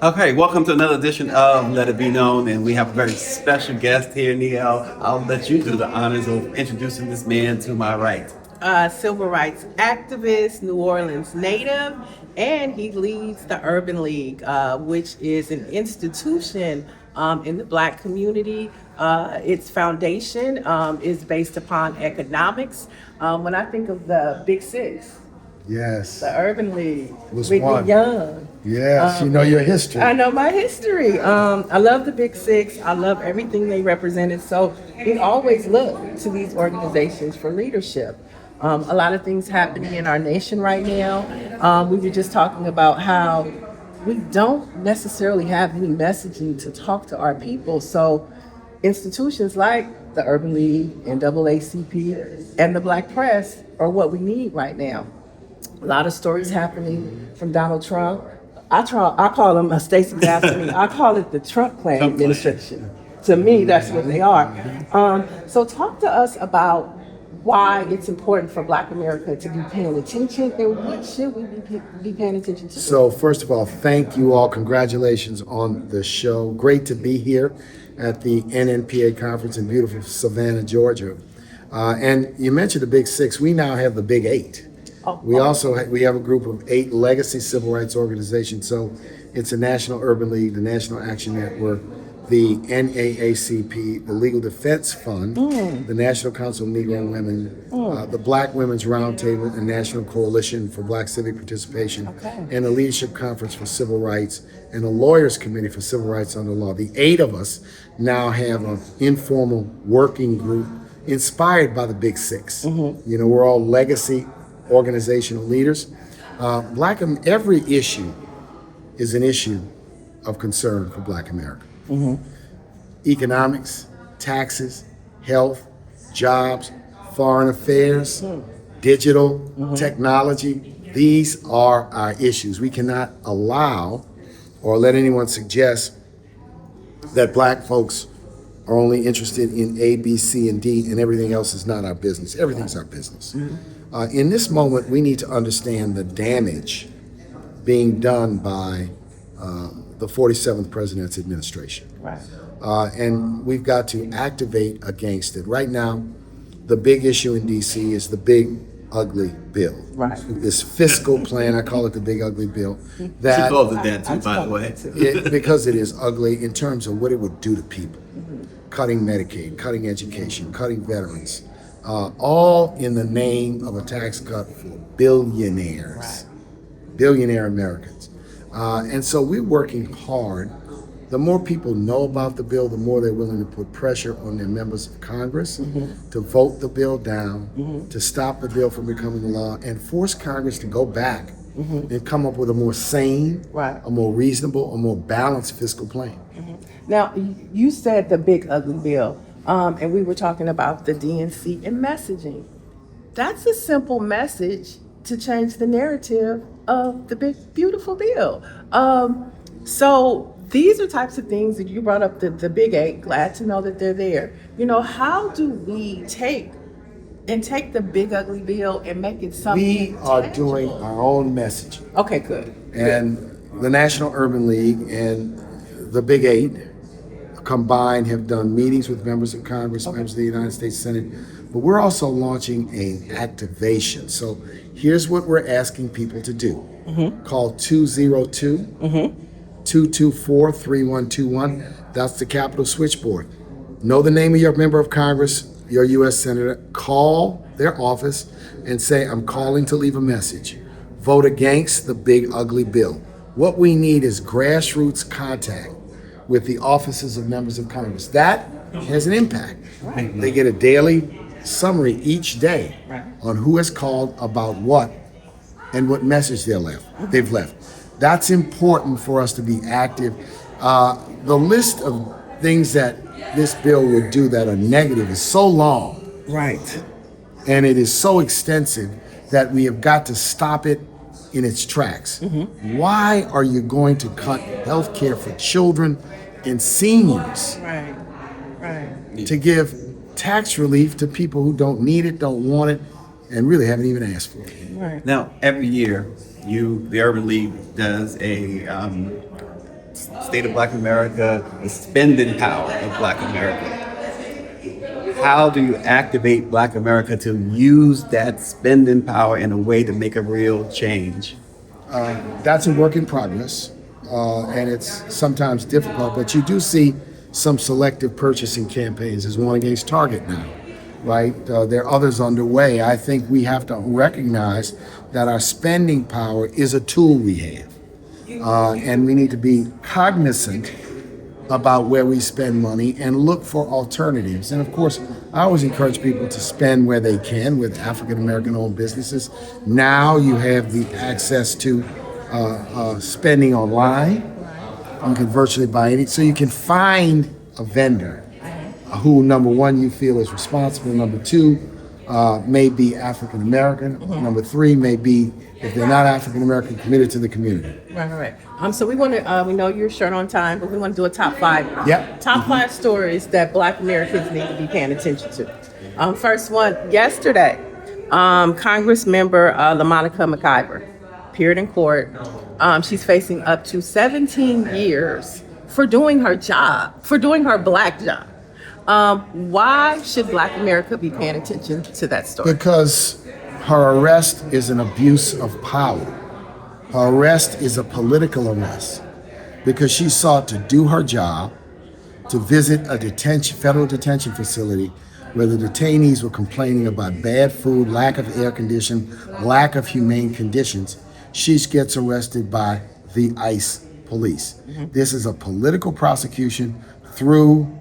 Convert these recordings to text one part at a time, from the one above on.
Okay, welcome to another edition of Let It Be Known, and we have a very special guest here, Neil. I'll let you do the honors of introducing this man to my right. Civil rights activist, New Orleans native, and he leads the Urban League, which is an institution in the Black community. Its foundation is based upon economics. When I think of the Big Six, Yes. the Urban League, Was Whitney one. Young. Yes, you know your history. I know my history. I love the Big Six. I love everything they represented. So we always look to these organizations for leadership. A lot of things happening in our nation right now. We were just talking about how we don't necessarily have any messaging to talk to our people. So institutions like the Urban League, NAACP, and the Black Press are what we need right now. A lot of stories happening from Donald Trump. I call him a Stacey Gaffney. I call it the Trump plan administration. To me, that's what they are. So talk to us about why it's important for Black America to be paying attention, and what should we be paying attention to? So first of all, thank you all. Congratulations on the show. Great to be here at the NNPA conference in beautiful Savannah, Georgia. And you mentioned the Big Six. We now have the Big Eight. We have a group of 8 legacy civil rights organizations. So it's the National Urban League, the National Action Network, the NAACP, the Legal Defense Fund, the National Council of Negro Women, the Black Women's Roundtable, the National Coalition for Black Civic Participation, and the Leadership Conference for Civil Rights, and the Lawyers Committee for Civil Rights under Law. The 8 of us now have an informal working group inspired by the Big Six. You know, we're all legacy organizational leaders. Every issue is an issue of concern for Black America. Economics, taxes, health, jobs, foreign affairs, digital, technology. These are our issues. We cannot allow or let anyone suggest that Black folks are only interested in A, B, C, and D, and everything else is not our business. Everything's our business. In this moment, we need to understand the damage being done by the 47th President's administration. Right. And we've got to activate against it. Right now, the big issue in D.C. is the big, ugly bill. Right. This fiscal plan, I call it the big, ugly bill. She called it that too, by the way. Because it is ugly in terms of what it would do to people. Cutting Medicaid, cutting education, cutting veterans, all in the name of a tax cut for billionaires, billionaire Americans. And so we're working hard. The more people know about the bill, the more they're willing to put pressure on their members of Congress to vote the bill down, to stop the bill from becoming law, and force Congress to go back and come up with a more sane, a more reasonable, a more balanced fiscal plan. Now, you said the big ugly bill, and we were talking about the DNC and messaging. That's a simple message to change the narrative of the big, beautiful bill. So these are types of things that you brought up, the Big 8, glad to know that they're there. You know, how do we take the big ugly bill and make it something We are tangible? doing our own messaging. Okay, good. And the National Urban League and the Big 8 combined have done meetings with members of Congress, members of the United States Senate, but we're also launching an activation. So here's what we're asking people to do. Call 202-224-3121. That's the Capitol switchboard. Know the name of your member of Congress, your U.S. Senator. Call their office and say, I'm calling to leave a message. Vote against the big ugly bill. What we need is grassroots contact with the offices of members of Congress. That has an impact. They get a daily summary each day on who has called about what and what message they've left. That's important for us to be active. The list of things that this bill would do that are negative is so long. Right. And it is so extensive that we have got to stop it in its tracks. Why are you going to cut health care for children and seniors to give tax relief to people who don't need it, don't want it, and really haven't even asked for it? Now, every year, the Urban League does a state of Black America, the spending power of Black America. How do you activate Black America to use that spending power in a way to make a real change? That's a work in progress, and it's sometimes difficult, but you do see some selective purchasing campaigns. There's one against Target now, right? There are others underway. I think we have to recognize that our spending power is a tool we have, and we need to be cognizant about where we spend money and look for alternatives. And of course, I always encourage people to spend where they can with African American owned businesses. Now you have the access to spending online. You can virtually buy anything. So you can find a vendor who, number one, you feel is responsible. Number two, may be African American. Number three, may be, if they're not African American, committed to the community. Right. So we want to, we know you're short on time, but we want to do a top 5. Yep. Top 5 stories that Black Americans need to be paying attention to. First one, yesterday, Congress member LaMonica McIver appeared in court. She's facing up to 17 years for doing her job, for doing her Black job. Why should Black America be paying attention to that story? Because her arrest is an abuse of power. Her arrest is a political arrest because she sought to do her job, to visit a federal detention facility where the detainees were complaining about bad food, lack of air conditioning, lack of humane conditions. She gets arrested by the ICE police. This is a political prosecution through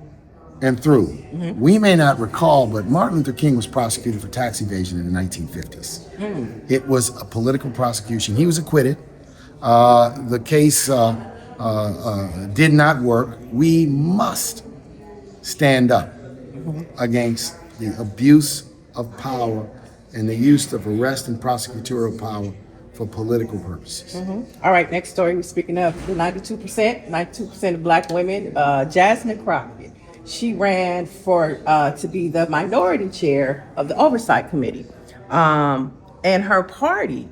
and through. We may not recall, but Martin Luther King was prosecuted for tax evasion in the 1950s. It was a political prosecution. He was acquitted. The case did not work. We must stand up against the abuse of power and the use of arrest and prosecutorial power for political purposes. All right, next story. We're speaking of the 92% of Black women. Jasmine Crockett. She ran to be the minority chair of the Oversight Committee. And her party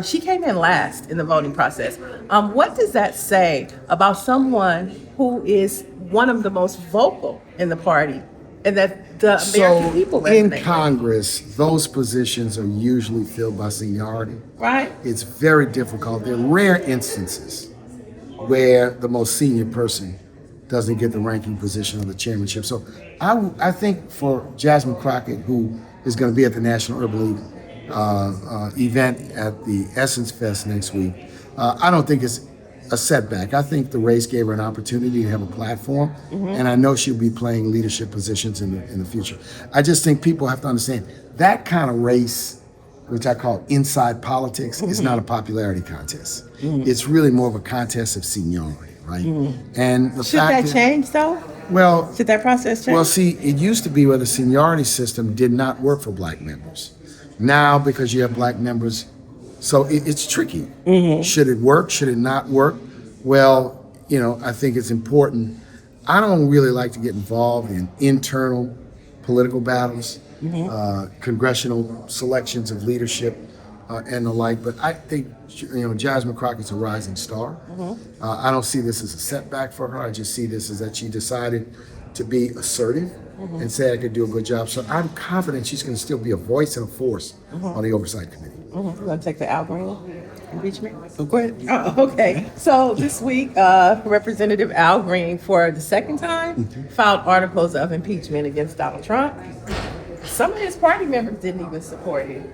she came in last in the voting process. What does that say about someone who is one of the most vocal in the party and that the American people resonate in with? Congress, those positions are usually filled by seniority. Right. It's very difficult. There are rare instances where the most senior person doesn't get the ranking position of the chairmanship. So I think for Jasmine Crockett, who is going to be at the National Urban League event at the Essence Fest next week, I don't think it's a setback. I think the race gave her an opportunity to have a platform, and I know she'll be playing leadership positions in the future. I just think people have to understand that kind of race, which I call inside politics, is not a popularity contest. It's really more of a contest of seniority, right? And the Should fact that change though? Well, Should that process change? well, see, it used to be where the seniority system did not work for Black members. Now, because you have Black members, so it's tricky. Should it work? Should it not work? Well, I think it's important. I don't really like to get involved in internal political battles, congressional selections of leadership, and the like. But I think, Jasmine Crockett's a rising star. I don't see this as a setback for her. I just see this as that she decided to be assertive and say I could do a good job. So I'm confident she's going to still be a voice and a force on the Oversight Committee. We're going to take the Al Green impeachment. Go ahead. Oh, okay. So this week, Representative Al Green, for the second time, filed articles of impeachment against Donald Trump. Some of his party members didn't even support him.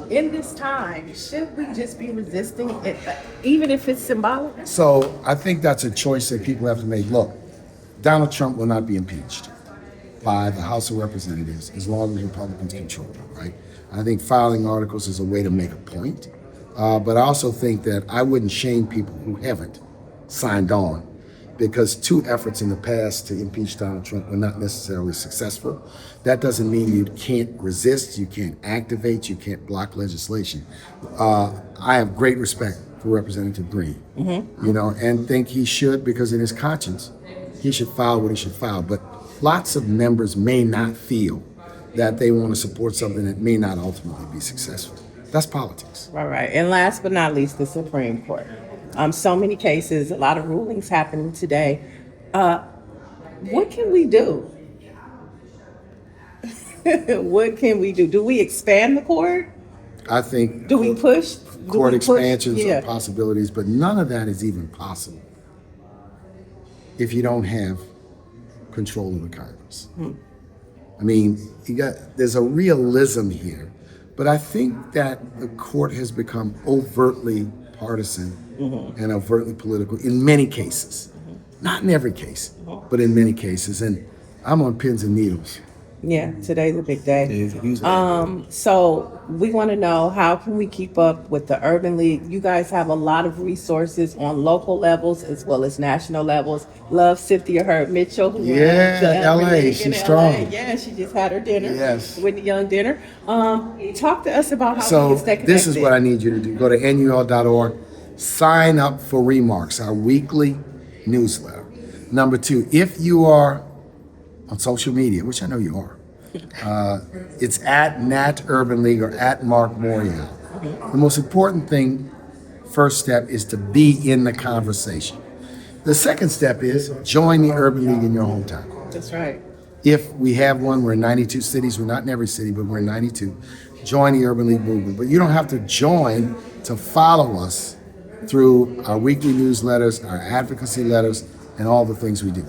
In this time, should we just be resisting it, even if it's symbolic? So I think that's a choice that people have to make. Look, Donald Trump will not be impeached by the House of Representatives as long as Republicans control it, right? I think filing articles is a way to make a point. But I also think that I wouldn't shame people who haven't signed on, because 2 efforts in the past to impeach Donald Trump were not necessarily successful. That doesn't mean you can't resist, you can't activate, you can't block legislation. I have great respect for Representative Green, and think he should, because in his conscience, he should file what he should file. But lots of members may not feel that they want to support something that may not ultimately be successful. That's politics. Right. And last but not least, the Supreme Court. So many cases, a lot of rulings happening today. What can we do? What can we do? Do we expand the court? I think Do we push? court expansions Yeah. are possibilities, but none of that is even possible if you don't have control of the Congress. I mean, there's a realism here, but I think that the court has become overtly partisan and overtly political in many cases. Not in every case, but in many cases. And I'm on pins and needles. Yeah, today's a big day. Is using So we want to know, how can we keep up with the Urban League? You guys have a lot of resources on local levels as well as national levels. Love Cynthia Hurd Mitchell, who Yeah, runs the Urban LA, League in she's LA. strong. Yeah, she just had her dinner. Yes. With the Young dinner. Talk to us about how we So can stay connected. this is what I need you to do. Go to nul.org, sign up for Remarks, our weekly newsletter. Number 2, if you are on social media, which I know you are, it's at Nat Urban League or at Marc Morial. The most important thing, first step, is to be in the conversation. The second step is join the Urban League in your hometown. That's right. If we have one, we're in 92 cities. We're not in every city, but we're in 92. Join the Urban League movement. But you don't have to join to follow us through our weekly newsletters, our advocacy letters, and all the things we do.